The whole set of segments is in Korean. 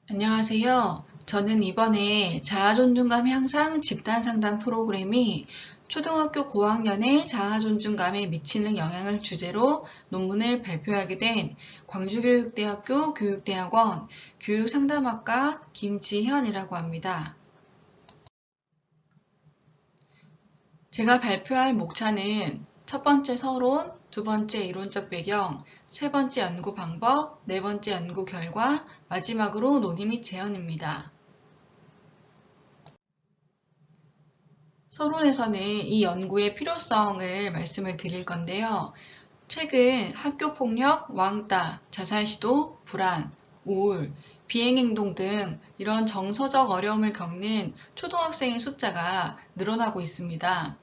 안녕하세요. 저는 이번에 자아존중감 향상 집단상담 프로그램이 초등학교 고학년의 자아존중감에 미치는 영향을 주제로 논문을 발표하게 된 광주교육대학교 교육대학원 교육상담학과 김지현이라고 합니다. 제가 발표할 목차는 첫 번째 서론, 두 번째 이론적 배경, 세 번째 연구 방법, 네 번째 연구 결과, 마지막으로 논의 및 재현입니다. 서론에서는 이 연구의 필요성을 말씀을 드릴 건데요. 최근 학교폭력, 왕따, 자살시도, 불안, 우울, 비행행동 등 이런 정서적 어려움을 겪는 초등학생의 숫자가 늘어나고 있습니다.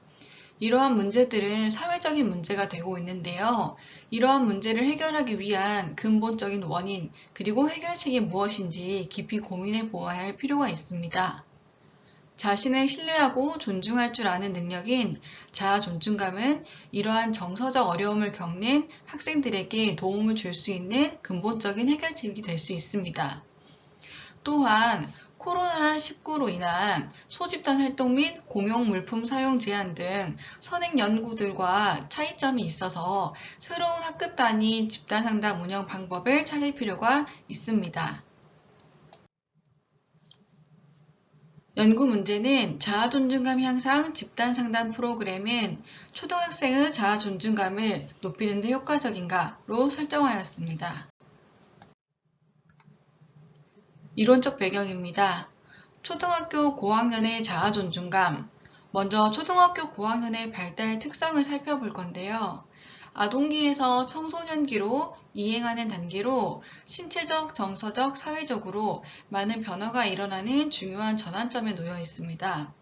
이러한 문제들은 사회적인 문제가 되고 있는데요. 이러한 문제를 해결하기 위한 근본적인 원인, 그리고 해결책이 무엇인지 깊이 고민해 보아야 할 필요가 있습니다. 자신을 신뢰하고 존중할 줄 아는 능력인 자아 존중감은 이러한 정서적 어려움을 겪는 학생들에게 도움을 줄 수 있는 근본적인 해결책이 될 수 있습니다. 또한 코로나19로 인한 소집단 활동 및 공용 물품 사용 제한 등 선행 연구들과 차이점이 있어서 새로운 학급 단위 집단 상담 운영 방법을 찾을 필요가 있습니다. 연구 문제는 자아존중감 향상 집단상담 프로그램은 초등학생의 자아존중감을 높이는 데 효과적인가로 설정하였습니다. 이론적 배경입니다. 초등학교 고학년의 자아존중감. 먼저 초등학교 고학년의 발달 특성을 살펴볼 건데요. 아동기에서 청소년기로 이행하는 단계로 신체적, 정서적, 사회적으로 많은 변화가 일어나는 중요한 전환점에 놓여 있습니다.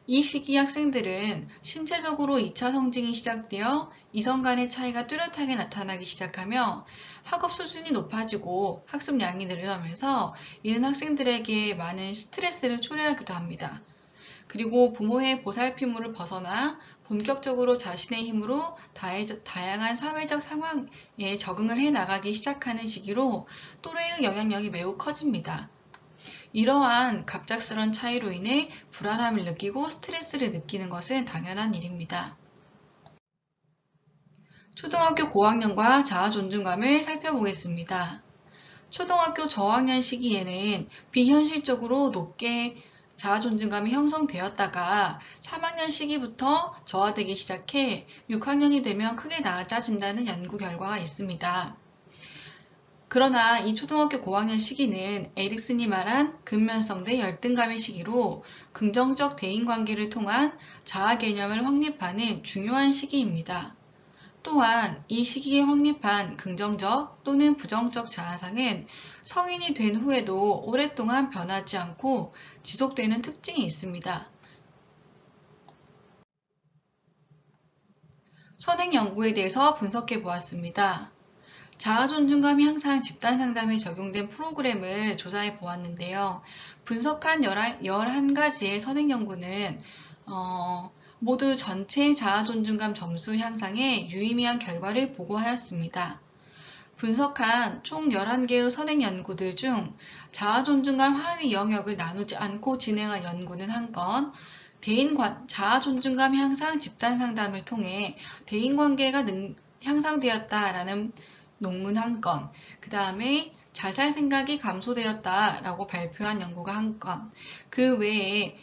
이 시기 학생들은 신체적으로 2차 성징이 시작되어 이성 간의 차이가 뚜렷하게 나타나기 시작하며 학업 수준이 높아지고 학습량이 늘어나면서 이는 학생들에게 많은 스트레스를 초래하기도 합니다. 그리고 부모의 보살핌으로 벗어나 본격적으로 자신의 힘으로 다양한 사회적 상황에 적응을 해 나가기 시작하는 시기로 또래의 영향력이 매우 커집니다. 이러한 갑작스런 차이로 인해 불안함을 느끼고 스트레스를 느끼는 것은 당연한 일입니다. 초등학교 고학년과 자아존중감을 살펴보겠습니다. 초등학교 저학년 시기에는 비현실적으로 높게 자아존중감이 형성되었다가 3학년 시기부터 저하되기 시작해 6학년이 되면 크게 낮아진다는 연구 결과가 있습니다. 그러나 이 초등학교 고학년 시기는 에릭슨이 말한 근면성 대 열등감의 시기로 긍정적 대인관계를 통한 자아 개념을 확립하는 중요한 시기입니다. 또한 이 시기에 확립한 긍정적 또는 부정적 자아상은 성인이 된 후에도 오랫동안 변하지 않고 지속되는 특징이 있습니다. 선행 연구에 대해서 분석해 보았습니다. 자아존중감이 항상 집단상담에 적용된 프로그램을 조사해 보았는데요. 분석한 11가지의 선행연구는 모두 전체 자아존중감 점수 향상에 유의미한 결과를 보고하였습니다. 분석한 총 11개의 선행연구들 중 자아존중감 하위 영역을 나누지 않고 진행한 연구는 1건, 자아존중감 향상 집단상담을 통해 대인관계가 향상되었다라는 논문 1건, 그 다음에 자살 생각이 감소되었다라고 발표한 연구가 1건, 그 외에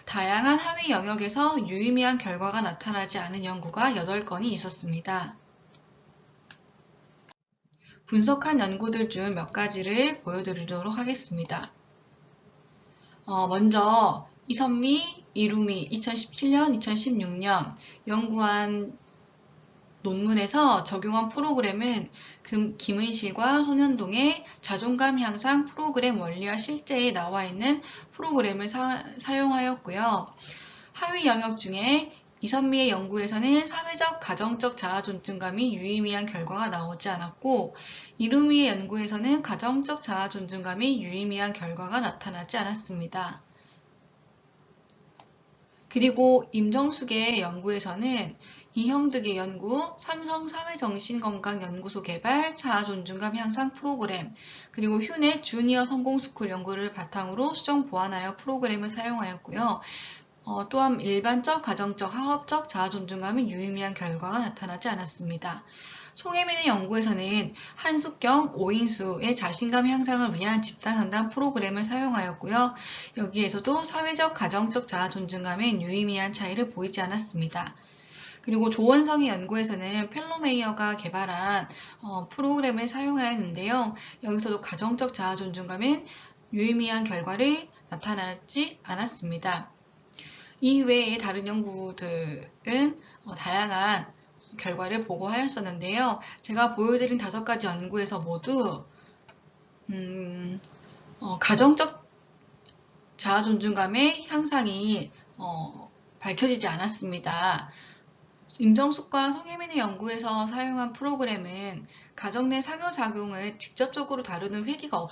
다양한 하위 영역에서 유의미한 결과가 나타나지 않은 연구가 8건이 있었습니다. 분석한 연구들 중 몇 가지를 보여드리도록 하겠습니다. 먼저 이선미, 이루미 2017년, 2016년 연구한 논문에서 적용한 프로그램은 김의실과 손현동의 자존감 향상 프로그램 원리와 실제에 나와 있는 프로그램을 사용하였고요. 하위 영역 중에 이선미의 연구에서는 사회적, 가정적 자아존중감이 유의미한 결과가 나오지 않았고, 이루미의 연구에서는 가정적 자아존중감이 유의미한 결과가 나타나지 않았습니다. 그리고 임정숙의 연구에서는 이형득의 연구, 삼성 사회정신건강연구소 개발 자아존중감 향상 프로그램, 그리고 휴넷 주니어 성공스쿨 연구를 바탕으로 수정 보완하여 프로그램을 사용하였고요. 또한 일반적, 가정적, 학업적 자아존중감은 유의미한 결과가 나타나지 않았습니다. 송혜민의 연구에서는 한숙경, 오인수의 자신감 향상을 위한 집단상담 프로그램을 사용하였고요. 여기에서도 사회적, 가정적 자아존중감엔 유의미한 차이를 보이지 않았습니다. 그리고 조원성의 연구에서는 펠로메이어가 개발한 프로그램을 사용하였는데요. 여기서도 가정적 자아존중감엔 유의미한 결과를 나타나지 않았습니다. 이외의 다른 연구들은 다양한 결과를 보고하였었는데요. 제가 보여드린 5가지 연구에서 모두 가정적 자아존중감의 향상이 밝혀지지 않았습니다. 임정숙과 송혜민의 연구에서 사용한 프로그램은 가정 내 상호작용을 직접적으로 다루는 회기가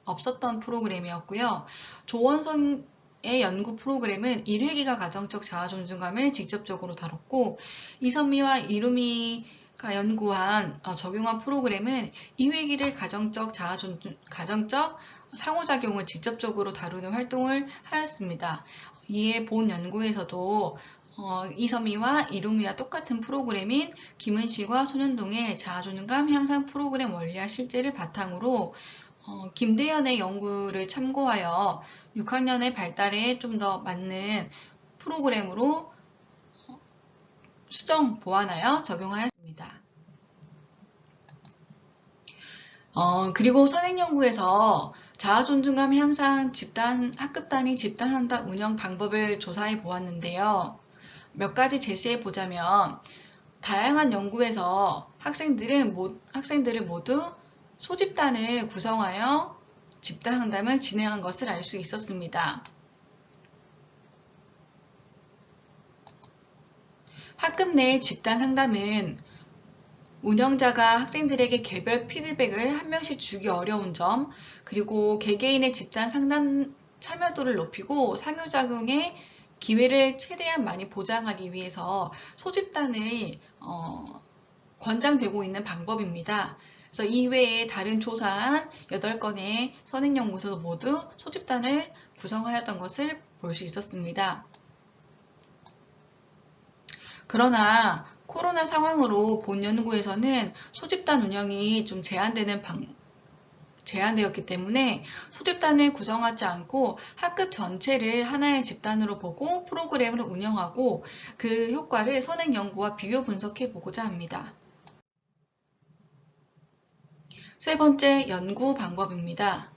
없었던 프로그램이었고요. 조원성의 연구 프로그램은 1회기가 가정적 자아존중감을 직접적으로 다뤘고, 이선미와 이루미가 연구한 적용한 프로그램은 2회기를 가정적 상호작용을 직접적으로 다루는 활동을 하였습니다. 이에 본 연구에서도 이선미와 이루미와 똑같은 프로그램인 김은실과 손현동의 자아존감 향상 프로그램 원리와 실제를 바탕으로 김대현의 연구를 참고하여 6학년의 발달에 좀 더 맞는 프로그램으로 수정 보완하여 적용하였습니다. 그리고 선행연구에서 자아존중감 향상 학급 단위 집단상담 운영 방법을 조사해 보았는데요. 몇 가지 제시해 보자면, 다양한 연구에서 학생들을 모두 소집단을 구성하여 집단 상담을 진행한 것을 알 수 있었습니다. 학급 내 집단 상담은 운영자가 학생들에게 개별 피드백을 한 명씩 주기 어려운 점, 그리고 개개인의 집단 상담 참여도를 높이고 상호작용의 기회를 최대한 많이 보장하기 위해서 소집단이 권장되고 있는 방법입니다. 그래서 이외에 다른 조사한 8건의 선행연구소도 모두 소집단을 구성하였던 것을 볼 수 있었습니다. 그러나 코로나 상황으로 본 연구에서는 소집단 운영이 좀 제한되었기 때문에 소집단을 구성하지 않고 학급 전체를 하나의 집단으로 보고 프로그램을 운영하고 그 효과를 선행연구와 비교 분석해 보고자 합니다. 세 번째, 연구 방법입니다.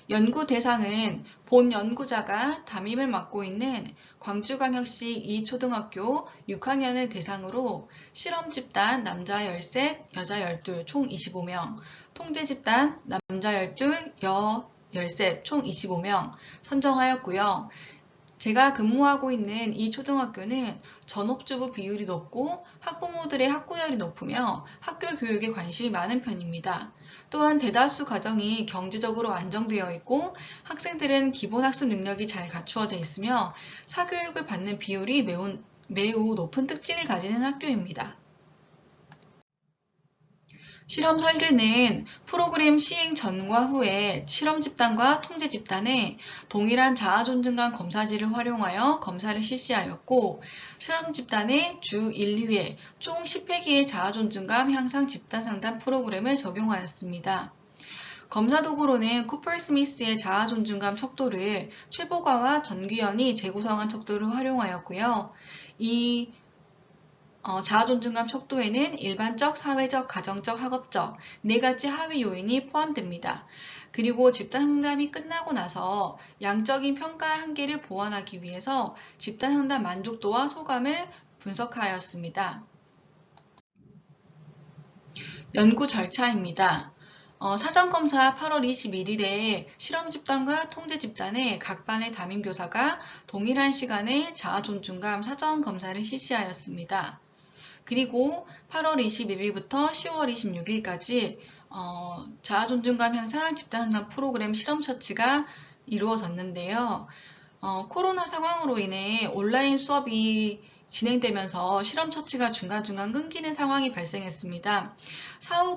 연구 대상은 본 연구자가 담임을 맡고 있는 광주광역시 이초등학교 6학년을 대상으로 실험 집단 남자 13, 여자 12, 총 25명, 통제 집단 남자 12, 여 13, 총 25명 선정하였고요. 제가 근무하고 있는 이 초등학교는 전업주부 비율이 높고 학부모들의 학구열이 높으며 학교 교육에 관심이 많은 편입니다. 또한 대다수 가정이 경제적으로 안정되어 있고 학생들은 기본 학습 능력이 잘 갖추어져 있으며 사교육을 받는 비율이 매우 높은 특징을 가지는 학교입니다. 실험 설계는 프로그램 시행 전과 후에 실험 집단과 통제 집단에 동일한 자아존중감 검사지를 활용하여 검사를 실시하였고, 실험 집단에 주 1, 2회 총 10회기의 자아존중감 향상 집단 상담 프로그램을 적용하였습니다. 검사 도구로는 쿠퍼 스미스의 자아존중감 척도를 최보가와 전규현이 재구성한 척도를 활용하였고요. 이 자아존중감 척도에는 일반적, 사회적, 가정적, 학업적 4가지 하위 요인이 포함됩니다. 그리고 집단 상담이 끝나고 나서 양적인 평가 한계를 보완하기 위해서 집단 상담 만족도와 소감을 분석하였습니다. 연구 절차입니다. 사전검사 8월 21일에 실험 집단과 통제 집단의 각 반의 담임교사가 동일한 시간에 자아존중감 사전검사를 실시하였습니다. 그리고 8월 21일부터 10월 26일까지 자아존중감 향상 집단상담 프로그램 실험 처치가 이루어졌는데요. 코로나 상황으로 인해 온라인 수업이 진행되면서 실험 처치가 중간중간 끊기는 상황이 발생했습니다. 사전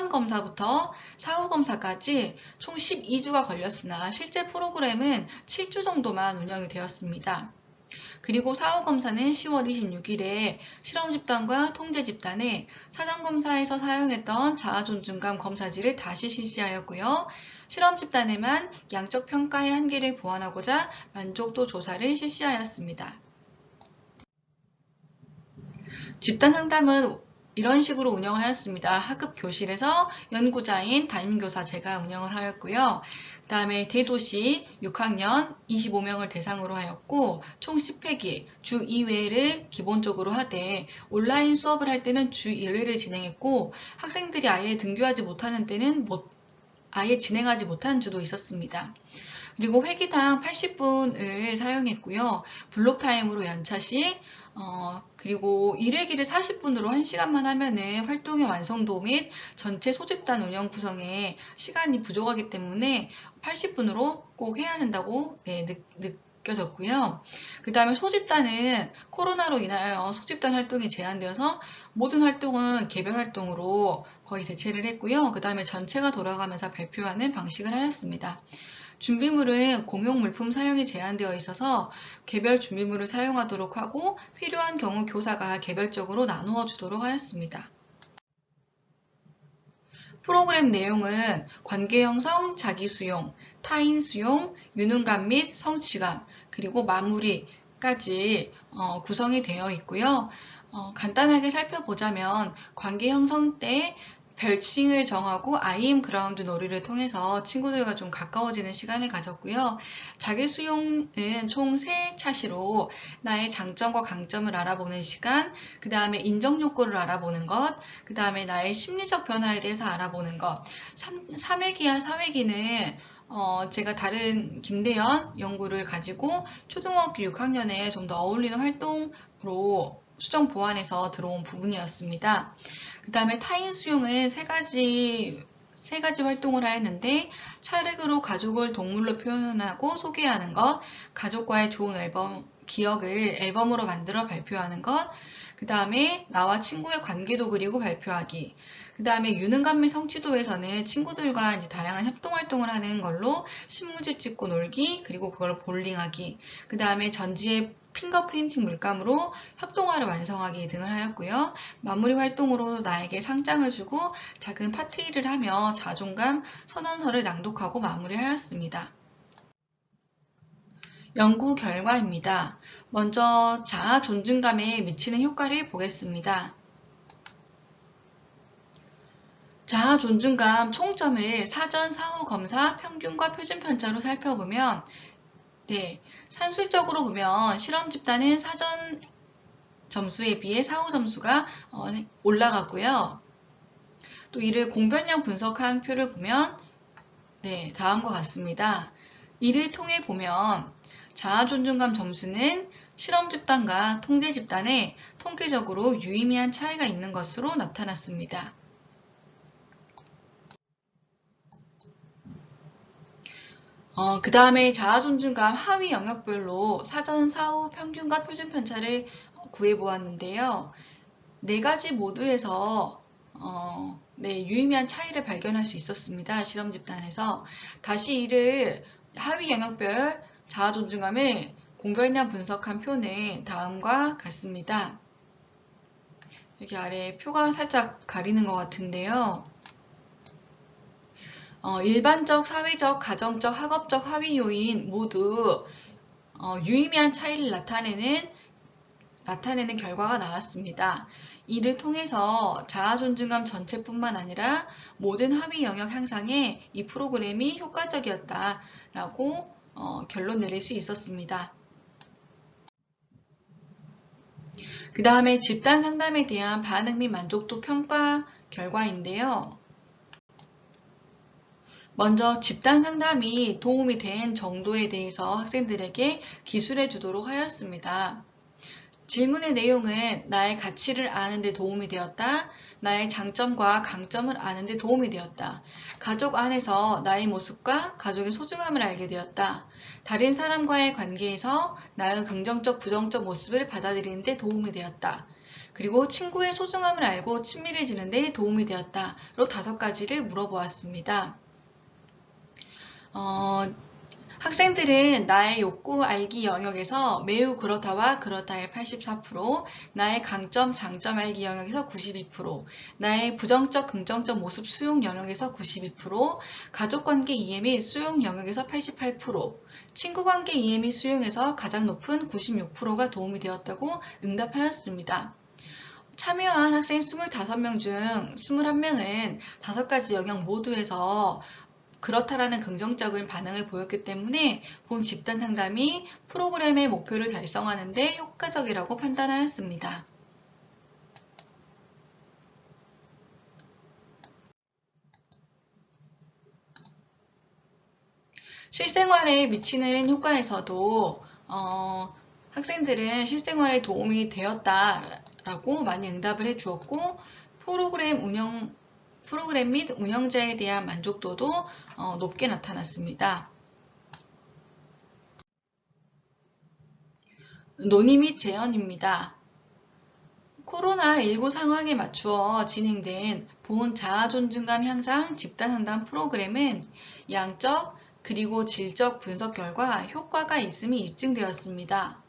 검사부터 사후 검사까지 총 12주가 걸렸으나 실제 프로그램은 7주 정도만 운영이 되었습니다. 그리고 사후 검사는 10월 26일에 실험 집단과 통제 집단에 사전 검사에서 사용했던 자아존중감 검사지를 다시 실시하였고요. 실험 집단에만 양적 평가의 한계를 보완하고자 만족도 조사를 실시하였습니다. 집단 상담은 이런 식으로 운영하였습니다. 학급 교실에서 연구자인 담임교사 제가 운영을 하였고요. 그 다음에 대도시 6학년 25명을 대상으로 하였고 총 10회기 주 2회를 기본적으로 하되 온라인 수업을 할 때는 주 1회를 진행했고 학생들이 아예 등교하지 못하는 때는 아예 진행하지 못한 주도 있었습니다. 그리고 회기당 80분을 사용했고요. 블록타임으로 연차씩 그리고 1회기를 40분으로 1시간만 하면은 활동의 완성도 및 전체 소집단 운영 구성에 시간이 부족하기 때문에 80분으로 꼭 해야 한다고 느껴졌고요. 그 다음에 소집단은 코로나로 인하여 소집단 활동이 제한되어서 모든 활동은 개별 활동으로 거의 대체를 했고요. 그 다음에 전체가 돌아가면서 발표하는 방식을 하였습니다. 준비물은 공용 물품 사용이 제한되어 있어서 개별 준비물을 사용하도록 하고 필요한 경우 교사가 개별적으로 나누어 주도록 하였습니다. 프로그램 내용은 관계 형성, 자기 수용, 타인 수용, 유능감 및 성취감, 그리고 마무리까지 구성이 되어 있고요. 간단하게 살펴보자면 관계 형성 때 별칭을 정하고 I am 그라운드 놀이를 통해서 친구들과 좀 가까워지는 시간을 가졌고요. 자기 수용은 총 3차시로 나의 장점과 강점을 알아보는 시간, 그 다음에 인정 욕구를 알아보는 것, 그 다음에 나의 심리적 변화에 대해서 알아보는 것, 3회기와 4회기는 제가 다른 김대현 연구를 가지고 초등학교 6학년에 좀 더 어울리는 활동으로 수정 보완해서 들어온 부분이었습니다. 그 다음에 타인 수용은 세 가지 활동을 하였는데 찰흙으로 가족을 동물로 표현하고 소개하는 것, 가족과의 좋은 기억을 앨범으로 만들어 발표하는 것, 그 다음에 나와 친구의 관계도 그리고 발표하기, 그 다음에 유능감 및 성취도에서는 친구들과 이제 다양한 협동활동을 하는 걸로 신문지 찍고 놀기, 그리고 그걸 볼링하기, 그 다음에 전지의 핑거프린팅 물감으로 협동화를 완성하기 등을 하였고요. 마무리 활동으로 나에게 상장을 주고 작은 파티를 하며 자존감 선언서를 낭독하고 마무리하였습니다. 연구 결과입니다. 먼저 자아 존중감에 미치는 효과를 보겠습니다. 자아 존중감 총점을 사전, 사후 검사, 평균과 표준 편차로 살펴보면 산술적으로 보면 실험 집단은 사전 점수에 비해 사후 점수가 올라가고요. 또 이를 공변량 분석한 표를 보면 다음과 같습니다. 이를 통해 보면 자아 존중감 점수는 실험 집단과 통제 집단에 통계적으로 유의미한 차이가 있는 것으로 나타났습니다. 그 다음에 자아 존중감 하위 영역별로 사전, 사후, 평균과 표준 편차를 구해 보았는데요. 4가지 모두에서 유의미한 차이를 발견할 수 있었습니다. 실험 집단에서. 다시 이를 하위 영역별 자아 존중감을 공별량 분석한 표는 다음과 같습니다. 여기 아래 표가 살짝 가리는 것 같은데요. 일반적, 사회적, 가정적, 학업적 하위 요인 모두 유의미한 차이를 나타내는 결과가 나왔습니다. 이를 통해서 자아 존중감 전체뿐만 아니라 모든 하위 영역 향상에 이 프로그램이 효과적이었다라고 결론 내릴 수 있었습니다. 그 다음에 집단 상담에 대한 반응 및 만족도 평가 결과인데요. 먼저 집단 상담이 도움이 된 정도에 대해서 학생들에게 기술해 주도록 하였습니다. 질문의 내용은 나의 가치를 아는 데 도움이 되었다. 나의 장점과 강점을 아는 데 도움이 되었다. 가족 안에서 나의 모습과 가족의 소중함을 알게 되었다. 다른 사람과의 관계에서 나의 긍정적, 부정적 모습을 받아들이는 데 도움이 되었다. 그리고 친구의 소중함을 알고 친밀해지는 데 도움이 되었다.로 5가지를 물어보았습니다. 학생들은 나의 욕구 알기 영역에서 매우 그렇다와 그렇다의 84%, 나의 강점, 장점 알기 영역에서 92%, 나의 부정적, 긍정적 모습 수용 영역에서 92%, 가족관계 이해 및 수용 영역에서 88%, 친구관계 이해 및 수용에서 가장 높은 96%가 도움이 되었다고 응답하였습니다. 참여한 학생 25명 중 21명은 5가지 영역 모두에서 그렇다라는 긍정적인 반응을 보였기 때문에 본 집단 상담이 프로그램의 목표를 달성하는 데 효과적이라고 판단하였습니다. 실생활에 미치는 효과에서도 학생들은 실생활에 도움이 되었다라고 많이 응답을 해주었고 프로그램 및 운영자에 대한 만족도도 높게 나타났습니다. 논의 및 제언입니다. 코로나19 상황에 맞추어 진행된 본 자아존중감 향상 집단상담 프로그램은 양적 그리고 질적 분석 결과 효과가 있음이 입증되었습니다.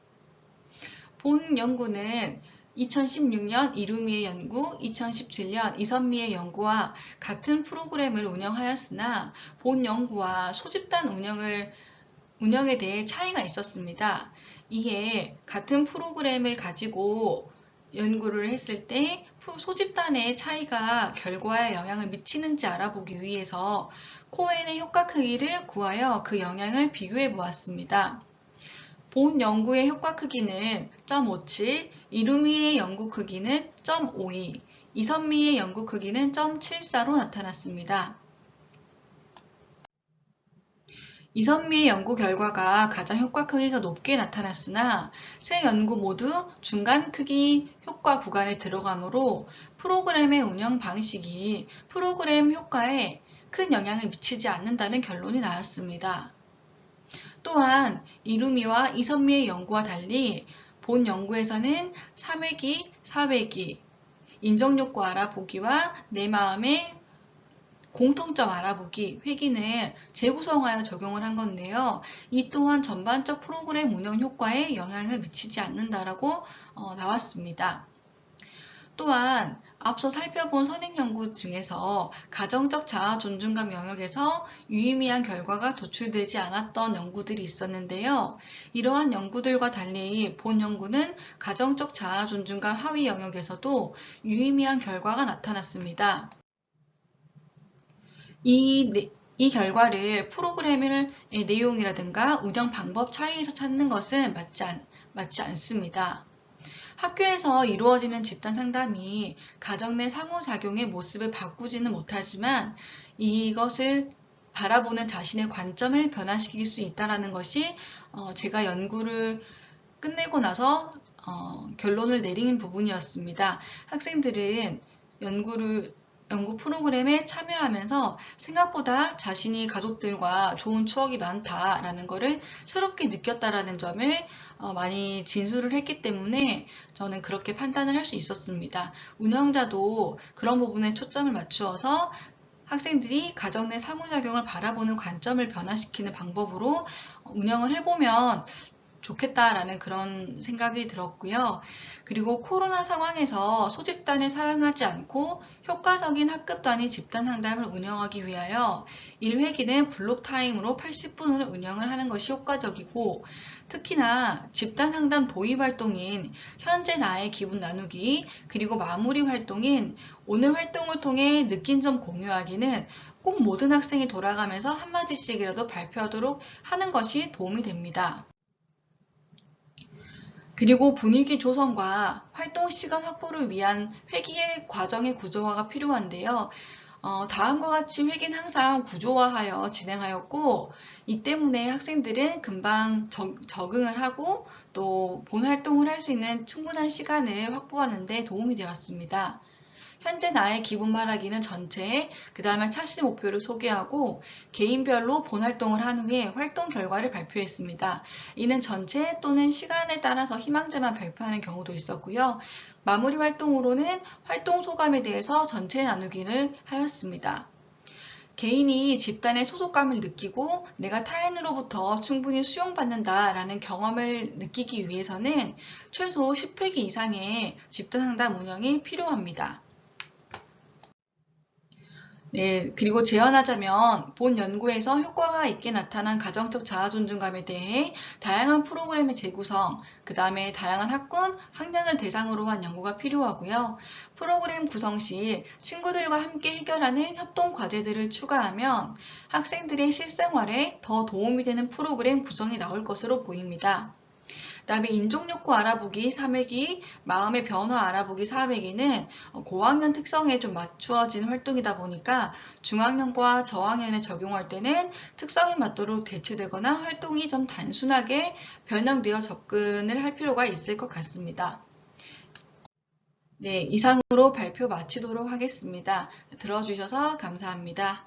본 연구는 2016년 이루미의 연구, 2017년 이선미의 연구와 같은 프로그램을 운영하였으나 본 연구와 소집단 운영에 대해 차이가 있었습니다. 이에 같은 프로그램을 가지고 연구를 했을 때 소집단의 차이가 결과에 영향을 미치는지 알아보기 위해서 코엔의 효과 크기를 구하여 그 영향을 비교해 보았습니다. 본 연구의 효과 크기는 0.57, 이루미의 연구 크기는 0.52, 이선미의 연구 크기는 0.74로 나타났습니다. 이선미의 연구 결과가 가장 효과 크기가 높게 나타났으나 세 연구 모두 중간 크기 효과 구간에 들어가므로 프로그램의 운영 방식이 프로그램 효과에 큰 영향을 미치지 않는다는 결론이 나왔습니다. 또한 이루미와 이선미의 연구와 달리 본 연구에서는 3회기, 4회기, 인정욕구 알아보기와 내 마음의 공통점 알아보기, 회기는 재구성하여 적용을 한 건데요. 이 또한 전반적 프로그램 운영 효과에 영향을 미치지 않는다라고 나왔습니다. 또한 앞서 살펴본 선행연구 중에서 가정적 자아 존중감 영역에서 유의미한 결과가 도출되지 않았던 연구들이 있었는데요. 이러한 연구들과 달리 본 연구는 가정적 자아 존중감 하위 영역에서도 유의미한 결과가 나타났습니다. 이 결과를 프로그램의 내용이라든가 운영 방법 차이에서 찾는 것은 맞지 않습니다. 학교에서 이루어지는 집단 상담이 가정 내 상호작용의 모습을 바꾸지는 못하지만 이것을 바라보는 자신의 관점을 변화시킬 수 있다는 것이 제가 연구를 끝내고 나서 결론을 내린 부분이었습니다. 학생들은 연구 프로그램에 참여하면서 생각보다 자신이 가족들과 좋은 추억이 많다라는 것을 새롭게 느꼈다라는 점을 많이 진술을 했기 때문에 저는 그렇게 판단을 할 수 있었습니다. 운영자도 그런 부분에 초점을 맞추어서 학생들이 가정 내 상호작용을 바라보는 관점을 변화시키는 방법으로 운영을 해보면 좋겠다라는 그런 생각이 들었고요. 그리고 코로나 상황에서 소집단을 사용하지 않고 효과적인 학급 단위 집단 상담을 운영하기 위하여 1회기는 블록 타임으로 80분을 운영을 하는 것이 효과적이고 특히나 집단 상담 도입 활동인 현재 나의 기분 나누기 그리고 마무리 활동인 오늘 활동을 통해 느낀 점 공유하기는 꼭 모든 학생이 돌아가면서 한마디씩이라도 발표하도록 하는 것이 도움이 됩니다. 그리고 분위기 조성과 활동 시간 확보를 위한 회기의 과정의 구조화가 필요한데요. 다음과 같이 회기는 항상 구조화하여 진행하였고 이 때문에 학생들은 금방 적응을 하고 또 본 활동을 할 수 있는 충분한 시간을 확보하는 데 도움이 되었습니다. 현재 나의 기분 말하기는 전체, 그 다음에 차시 목표를 소개하고 개인별로 본활동을 한 후에 활동 결과를 발표했습니다. 이는 전체 또는 시간에 따라서 희망제만 발표하는 경우도 있었고요. 마무리 활동으로는 활동 소감에 대해서 전체 나누기를 하였습니다. 개인이 집단의 소속감을 느끼고 내가 타인으로부터 충분히 수용받는다라는 경험을 느끼기 위해서는 최소 10회기 이상의 집단 상담 운영이 필요합니다. 네, 그리고 재현하자면 본 연구에서 효과가 있게 나타난 가정적 자아 존중감에 대해 다양한 프로그램의 재구성, 그 다음에 다양한 학군, 학년을 대상으로 한 연구가 필요하고요. 프로그램 구성 시 친구들과 함께 해결하는 협동 과제들을 추가하면 학생들의 실생활에 더 도움이 되는 프로그램 구성이 나올 것으로 보입니다. 그다음에 인종욕구 알아보기 3회기, 마음의 변화 알아보기 4회기는 고학년 특성에 좀 맞추어진 활동이다 보니까 중학년과 저학년에 적용할 때는 특성에 맞도록 대체되거나 활동이 좀 단순하게 변형되어 접근을 할 필요가 있을 것 같습니다. 네, 이상으로 발표 마치도록 하겠습니다. 들어주셔서 감사합니다.